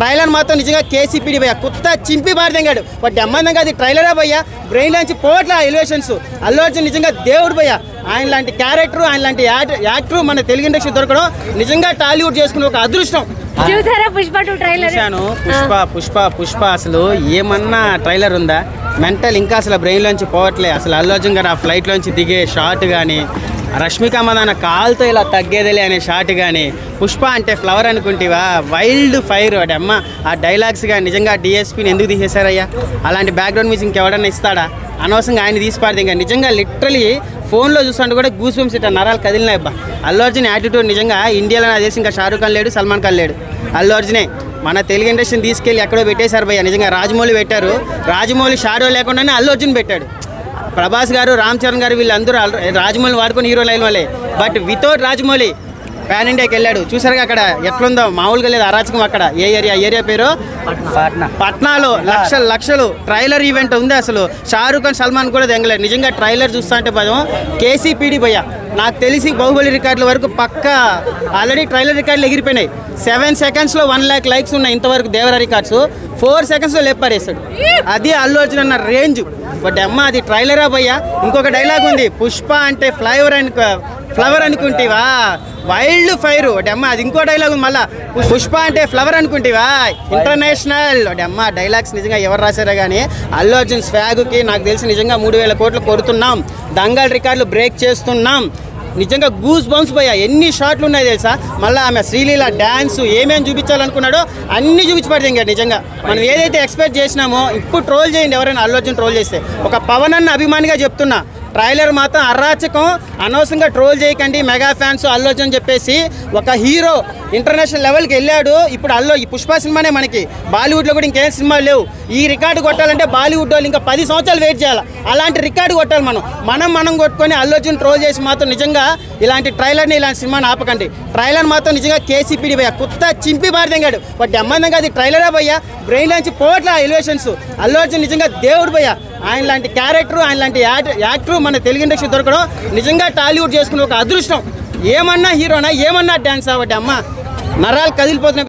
Trailer మాత్రం నిజంగా KCPD భయ్య కొత్త చింపి బారిదంగాడు బట్ అమ్మందంగా అది ట్రైలరే భయ్య బ్రెయిన్ నుంచి పోవట్లే ఎలివేషన్స్. అల్లు అర్జున్ నిజంగా దేవుడు భయ్య. ఆయన లాంటి క్యారెక్టర్ ఆయన లాంటి యాక్టర్ మన తెలుగు ఇండస్ట్రీ దొరకడం నిజంగా టాలీవుడ్ చేసుకునే ఒక అదృష్టం. చూసారా పుష్ప 2 ట్రైలర్? పుష్ప అసలు ఏమన్నా ట్రైలర్ ఉందా? మెంటల్ ఇంకా అసలు బ్రెయిన్ లోంచి పోవట్లే. అసలు అల్లు అర్జున్ గారు ఆ ఫ్లైట్ లోంచి దిగే షాట్ కానీ, రష్మిక మందాన కాల్తో ఇలా తగ్గేదిలే అనే షాట్ కానీ, పుష్ప అంటే ఫ్లవర్ అనుకుంటేవా వైల్డ్ ఫైర్ వాటి అమ్మ. ఆ డైలాగ్స్ కానీ నిజంగా డిఎస్పీని ఎందుకు తీసేశారయ్యా? అలాంటి బ్యాక్గ్రౌండ్ మ్యూజిక్ ఇంకెవడన్నా ఇస్తాడా? అనవసరంగా ఆయన తీసిపాడితే ఇంకా నిజంగా లిటరలీ ఫోన్లో చూస్తుంటే కూడా గూస్ బంప్స్ ఇట్లా నరాలు కదిలినాయి అబ్బా. అల్లు అర్జున్ యాటిట్యూడ్ నిజంగా ఇండియాలో నాకు తెలిసి ఇంకా షారూఖ్ ఖాన్ లేడు, సల్మాన్ ఖాన్ లేడు, అల్లు అర్జునే మన తెలుగు ఇండస్ట్రీని తీసుకెళ్ళి ఎక్కడో పెట్టేశారు భయ్య. నిజంగా రాజమౌళి పెట్టారు, రాజమౌళి షాడో లేకుండానే అల్లు అర్జున్ పెట్టాడు. ప్రభాస్ గారు, రామ్ చరణ్ గారు వీళ్ళందరూ రాజమౌళిని వాడుకొని హీరో లైన్ వాళ్ళే. బట్ వితౌట్ రాజమౌళి పాన్ ఇండియాకి వెళ్ళాడు. చూసారుగా అక్కడ ఎట్లుందో, మామూలుగా లేదు అరాచకం అక్కడ. ఏ ఏరియా పేరు? పట్నాలో లక్షలు ట్రైలర్ ఈవెంట్ ఉంది. అసలు షారూఖ్ ఖాన్, సల్మాన్ కూడా దెంగలేరు. నిజంగా ట్రైలర్ చూస్తా అంటే పదం కేసీపీడి భయ్య. నాకు తెలిసి బాహుబలి రికార్డుల వరకు పక్కా ఆల్రెడీ ట్రైలర్ రికార్డులు ఎగిరిపోయినాయి. 7 సెకండ్స్లో 1 lakh లైక్స్ ఉన్నాయి ఇంతవరకు దేవరా రికార్డ్స్. 4 సెకండ్స్లో లేపారేస్తాడు. అది అల్లు అర్జున్ అన్న రేంజ్. బట్ అమ్మ అది ట్రైలరా భయ్య. ఇంకొక డైలాగ్ ఉంది, పుష్ప అంటే ఫ్లవర్ అనుకుంటేవా వైల్డ్ ఫైర్ ఒకటి అమ్మ. అది ఇంకో డైలాగ్ ఉంది మళ్ళీ, పుష్ప అంటే ఫ్లవర్ అనుకుంటేవా ఇంటర్నేషనల్ ఒకటి అమ్మ. డైలాగ్స్ నిజంగా ఎవరు రాశారో కానీ అల్లు అర్జున్ స్వాగ్కి నాకు తెలిసి నిజంగా 3000 కోట్లు కొడుతున్నాం, దంగల్ రికార్డులు బ్రేక్ చేస్తున్నాం. నిజంగా గూస్ బంప్స్ భయ్య. ఎన్ని షాట్లు ఉన్నాయి తెలుసా? మళ్ళీ ఆమె శ్రీలీల డ్యాన్స్ ఏమేమి చూపించాలనుకున్నాడో అన్నీ చూపించబడింది. ఇంకా నిజంగా మనం ఏదైతే ఎక్స్పెక్ట్ చేసినామో ఇప్పుడు ట్రోల్ చేయండి ఎవరైనా అల్లు అర్జున్ ట్రోల్ చేస్తే. ఒక పవన్ అన్న అభిమానిగా చెప్తున్నా, ట్రైలర్ మాత్రం అరాచకం. అనవసరంగా ట్రోల్ చేయకండి మెగా ఫ్యాన్స్ అల్లు అర్జున్ చెప్పేసి. ఒక హీరో ఇంటర్నేషనల్ లెవెల్కి వెళ్ళాడు. ఇప్పుడు ఈ పుష్ప సినిమానే మనకి, బాలీవుడ్లో కూడా ఇంకేం సినిమాలు లేవు. ఈ రికార్డు కొట్టాలంటే బాలీవుడ్ వాళ్ళు ఇంకా 10 సంవత్సరాలు వెయిట్ చేయాలి. అలాంటి రికార్డు కొట్టాలి మనం కొట్టుకొని అల్లు అర్జున్ ట్రోల్ చేసి మాత్రం నిజంగా ఇలాంటి ట్రైలర్ని ఇలాంటి సినిమాని ఆపకండి. ట్రైలర్ మాత్రం నిజంగా కేసీపీడి భయ్య కొత్త చింపి బారిదంగాడు బట్ అమ్మందంగా అది ట్రైలరే భయ్య. బ్రెయిన్ నుంచి పోవట్లే ఎలివేషన్స్. అల్లు అర్జున్ నిజంగా దేవుడు భయ్య. ఆయన లాంటి క్యారెక్టర్ ఆయన లాంటి యాక్టర్ మన తెలుగు ఇండస్ట్రీ దొరకడం నిజంగా టాలీవుడ్ చేసుకునే ఒక అదృష్టం. ఏమన్నా హీరోనా, ఏమన్నా డ్యాన్స్ అవ్వటి అమ్మ, నరాలు కదిలిపోతున్నాయి.